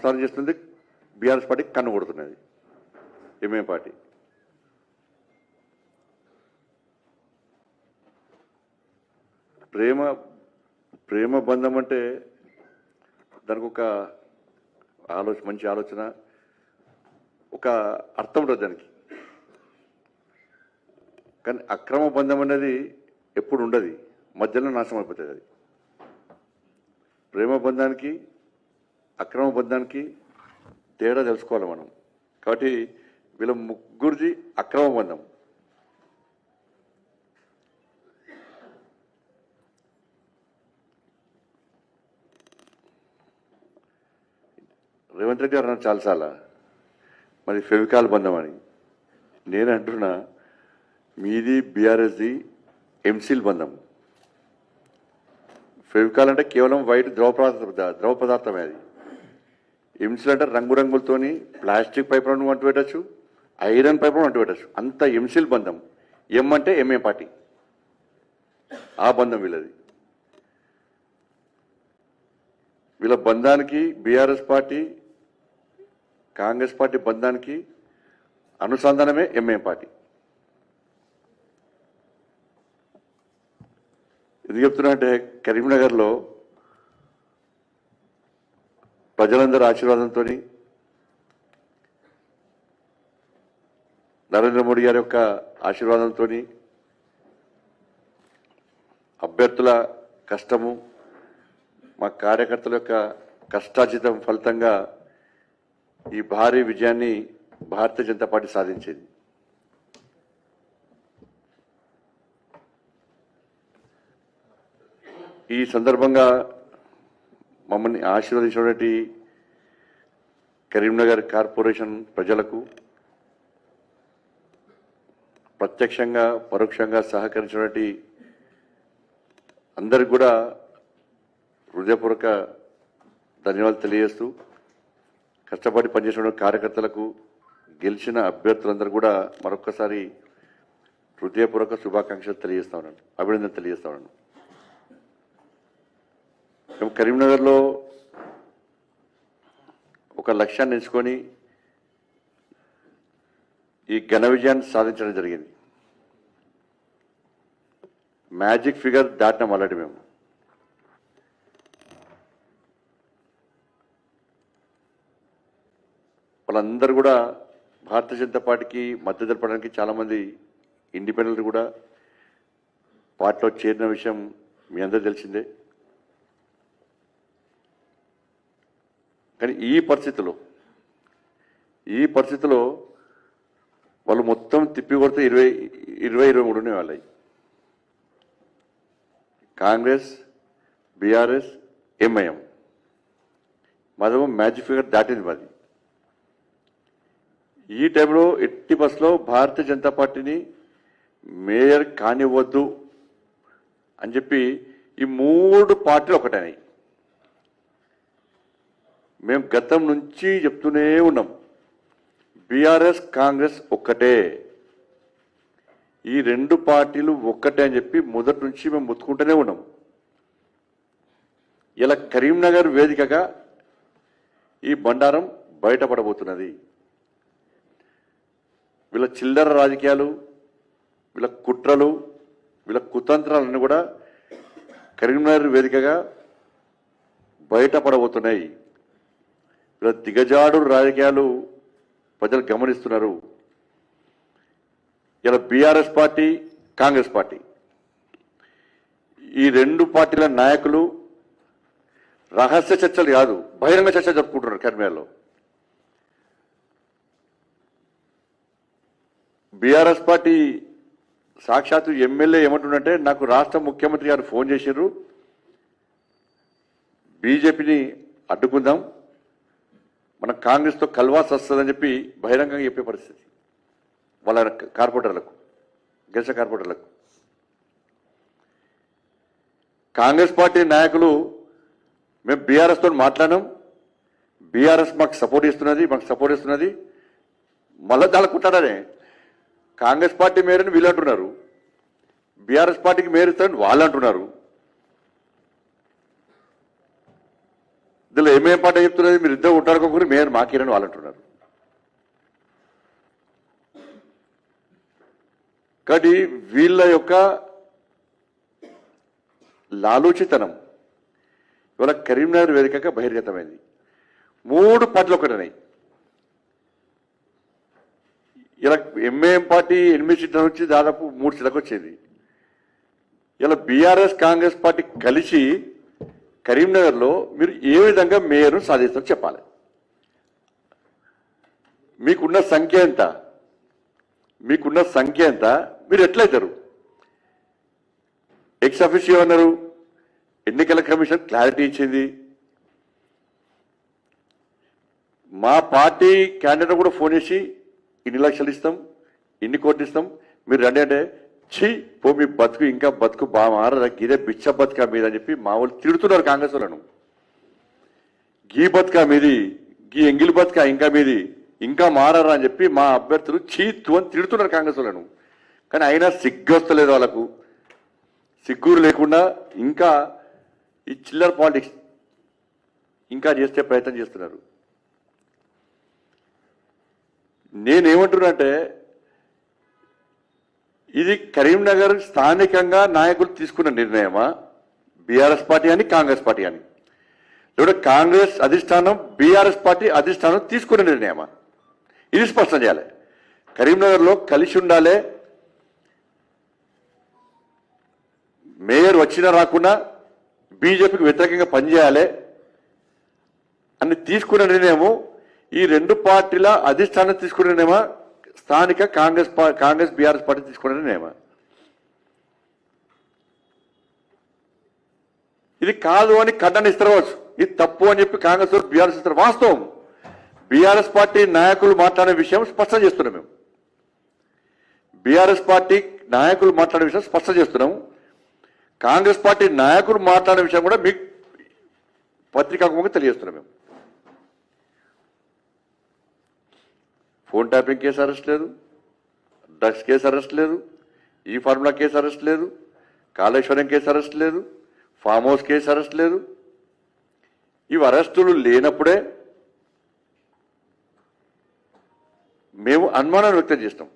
సంసారం చేస్తుంది, BRS party కన్ను కొడుతున్నది ఎంఐఎం పార్టీ. ప్రేమ బంధం అంటే దానికి ఒక మంచి ఆలోచన, ఒక అర్థం ఉంటుంది దానికి. కానీ అక్రమ బంధం అనేది ఎప్పుడు ఉండదు, మధ్యలో నాశనం అయిపోతుంది అది. ప్రేమ బంధానికి అక్రమ బంధానికి తేడా తెలుసుకోవాలి మనం. కాబట్టి వీళ్ళ ముగ్గురిది అక్రమ బంధం. రేవంత్ రెడ్డి గారు అన్నారు చాలాసార్లు మరి ఫెవికాల్ బంధం అని. నేను అంటున్నా మీది బీఆర్ఎస్ది ఎంసీల్ బంధం. ఫెవికాల్ అంటే కేవలం వైట్ ద్రవ పదార్థమే అది. ఎంసీల్ అంటే రంగురంగులతోని ప్లాస్టిక్ పైపులను అంటు పెట్టచ్చు, ఐరన్ పైపులను అంటు పెట్టచ్చు, అంత ఎంసీల్ బంధం. ఎం అంటే ఎంఏ పార్టీ, ఆ బంధం వీళ్ళది. వీళ్ళ బంధానికి బీఆర్ఎస్ పార్టీ కాంగ్రెస్ పార్టీ బంధానికి అనుసంధానమే ఎంఐఎం పార్టీ. ఎందుకు చెప్తున్నా అంటే కరీంనగర్లో ప్రజలందరూ ఆశీర్వాదంతో నరేంద్ర మోడీ గారి యొక్క ఆశీర్వాదంతో అభ్యర్థుల కష్టము, మా కార్యకర్తల యొక్క కష్టార్జితం ఫలితంగా ఈ భారీ విజయాన్ని భారతీయ జనతా పార్టీ సాధించింది. ఈ సందర్భంగా మమ్మల్ని ఆశీర్వదించినటువంటి కరీంనగర్ కార్పొరేషన్ ప్రజలకు, ప్రత్యక్షంగా పరోక్షంగా సహకరించినటువంటి అందరికి కూడా హృదయపూర్వక ధన్యవాదాలు తెలియజేస్తూ, కష్టపడి పనిచేసిన కార్యకర్తలకు, గెలిచిన అభ్యర్థులందరూ కూడా మరొక్కసారి హృదయపూర్వక శుభాకాంక్షలు తెలియజేస్తా ఉన్నాను, అభినందన తెలియజేస్తా ఉన్నాను. మేము కరీంనగర్లో ఒక లక్ష్యాన్ని ఎంచుకొని ఈ ఘన విజయాన్ని సాధించడం జరిగింది. మ్యాజిక్ ఫిగర్ దాటినాం ఆల్రెడీ మేము. వాళ్ళందరూ కూడా భారతీయ జనతా పార్టీకి మద్దతు తెలపడానికి చాలామంది ఇండిపెండెంట్ కూడా పార్టీలో చేరిన విషయం మీ అందరూ తెలిసిందే. కానీ ఈ పరిస్థితిలో వాళ్ళు మొత్తం తిప్పి కొడితే 23 వాళ్ళవి. కాంగ్రెస్, బీఆర్ఎస్, ఎంఐఎం మాదేమో మ్యాజిక్ ఫిగర్ దాటింది మాది. ఈ టైంలో ఎట్టి బస్సులో భారతీయ జనతా పార్టీని మేయర్ కానివ్వద్దు అని చెప్పి ఈ 3 పార్టీలు ఒకటైనాయి. మేము గతం నుంచి చెప్తూనే ఉన్నాం, బీఆర్ఎస్ కాంగ్రెస్ ఒక్కటే, ఈ 2 పార్టీలు ఒక్కటే అని చెప్పి మొదటి నుంచి మేము ముత్తుకుంటూనే ఉన్నాం. ఇలా కరీంనగర్ వేదికగా ఈ బండారం బయటపడబోతున్నది. వీళ్ళ చిల్లర రాజకీయాలు, వీళ్ళ కుట్రలు, వీళ్ళ కుతంత్రాలన్నీ కూడా కరీంనగర్ వేదికగా బయటపడబోతున్నాయి. వీళ్ళ దిగజాడు రాజకీయాలు ప్రజలు గమనిస్తున్నారు. ఇలా బీఆర్ఎస్ పార్టీ, కాంగ్రెస్ పార్టీ ఈ 2 పార్టీల నాయకులు రహస్య చర్చలు కాదు, బహిరంగ చర్చ జరుపుకుంటున్నారు కరీంనగర్లో. బీఆర్ఎస్ పార్టీ సాక్షాత్తు ఎమ్మెల్యే ఏమంటుందంటే, నాకు రాష్ట్ర ముఖ్యమంత్రి గారు ఫోన్ చేశారు, బీజేపీని అడ్డుకుందాం, మన కాంగ్రెస్తో కల్వాస్ వస్తుందని చెప్పి బహిరంగంగా చెప్పే పరిస్థితి వాళ్ళ కార్పొరేటర్లకు, గెలిచిన కార్పొరేటర్లకు. కాంగ్రెస్ పార్టీ నాయకులు మేము బీఆర్ఎస్తో మాట్లాడాం, బీఆర్ఎస్ మాకు సపోర్ట్ ఇస్తున్నది, మళ్ళా దాడుకుంటారనే కాంగ్రెస్ పార్టీ మేరని వీళ్ళు అంటున్నారు, బీఆర్ఎస్ పార్టీకి మేరు ఇస్తారని వాళ్ళు అంటున్నారు. ఇందులో ఏమేం పాట చెప్తున్నది, మీరు ఇద్దరు ఉంటాడుకోకూరి మేయర్ మాకేరని వాళ్ళు అంటున్నారు. కాబట్టి వీళ్ళ యొక్క లాలూచితనం ఇవాళ కరీంనగర్ వేదికగా బహిర్గతమైంది. 3 పార్టీలు ఒకటన్నాయి. ఇలా ఎంఏఎం పార్టీ 8 సీట్ల నుంచి దాదాపు 3 సీట్లకు వచ్చింది. ఇలా బీఆర్ఎస్ కాంగ్రెస్ పార్టీ కలిసి కరీంనగర్లో మీరు ఏ విధంగా మేయర్ను సాధిస్తారో చెప్పాలి. మీకున్న సంఖ్య ఎంత, మీరు ఎట్లయితారు? ఎక్స్ అఫీషియో అన్నారు, ఎన్నికల కమిషన్ క్లారిటీ ఇచ్చింది. మా పార్టీ క్యాండిడేట్ కూడా ఫోన్ చేసి ఇన్ని లక్షలు ఇస్తాం, ఇన్ని కోట్లు ఇస్తాం, మీరు రండి అంటే ఛీ పో మీ బతుకు ఇంకా బతుకు బాగా మారదా, గీదే బిచ్చ బతుకా మీద అని చెప్పి మా వాళ్ళు తిడుతున్నారు కాంగ్రెస్ వాళ్ళను. గీ బతుకా మీది, గీ ఎంగిల్ బతుకా ఇంకా మీది, ఇంకా మారరా అని చెప్పి మా అభ్యర్థులు చీత్తు అని తిడుతున్నారు కాంగ్రెస్ వాళ్ళను. కానీ అయినా సిగ్గొస్తలేదు వాళ్ళకు. సిగ్గురు లేకుండా ఇంకా ఈ చిల్లర పాలిటిక్స్ ఇంకా చేస్తే ప్రయత్నం చేస్తున్నారు. నేనేమంటున్నానంటే ఇది కరీంనగర్ స్థానికంగా నాయకులు తీసుకున్న నిర్ణయమా, బీఆర్ఎస్ పార్టీ అని కాంగ్రెస్ పార్టీ అని, లేదా కాంగ్రెస్ అధిష్టానం బీఆర్ఎస్ పార్టీ అధిష్టానం తీసుకున్న నిర్ణయమా? ఇది స్పష్టం చేయాలి. కరీంనగర్లో కలిసి ఉండాలి, మేయర్ వచ్చినా రాకుండా బీజేపీకి వ్యతిరేకంగా పనిచేయాలి అని తీసుకున్న నిర్ణయము ఈ 2 పార్టీల అధిష్టానం తీసుకున్న నిర్ణయమా, స్థానిక కాంగ్రెస్ బీఆర్ఎస్ పార్టీ తీసుకున్న నిర్ణయమా? ఇది కాదు అని ఖండన ఇస్తారు, ఇది తప్పు అని చెప్పి కాంగ్రెస్ బీఆర్ఎస్ ఇస్తారు. వాస్తవం, బీఆర్ఎస్ పార్టీ నాయకులు మాట్లాడే విషయం స్పష్టం చేస్తున్నాం. మేము బీఆర్ఎస్ పార్టీ నాయకులు మాట్లాడే విషయం స్పష్టం చేస్తున్నాం. కాంగ్రెస్ పార్టీ నాయకులు మాట్లాడే విషయం కూడా మీకు పత్రికాముఖంగా తెలియజేస్తున్నాం. మేము ఫోన్ ట్యాపింగ్ కేసు అరెస్ట్ లేదు, డ్రగ్స్ కేసు అరెస్ట్ లేదు, ఈ ఫార్ములా కేసు అరెస్ట్ లేదు, కాళేశ్వరం కేసు అరెస్ట్ లేదు, ఫామ్ హౌస్ కేసు అరెస్ట్ లేదు. ఇవి అరెస్టులు లేనప్పుడే మేము అనుమానాన్ని వ్యక్తం చేస్తాం.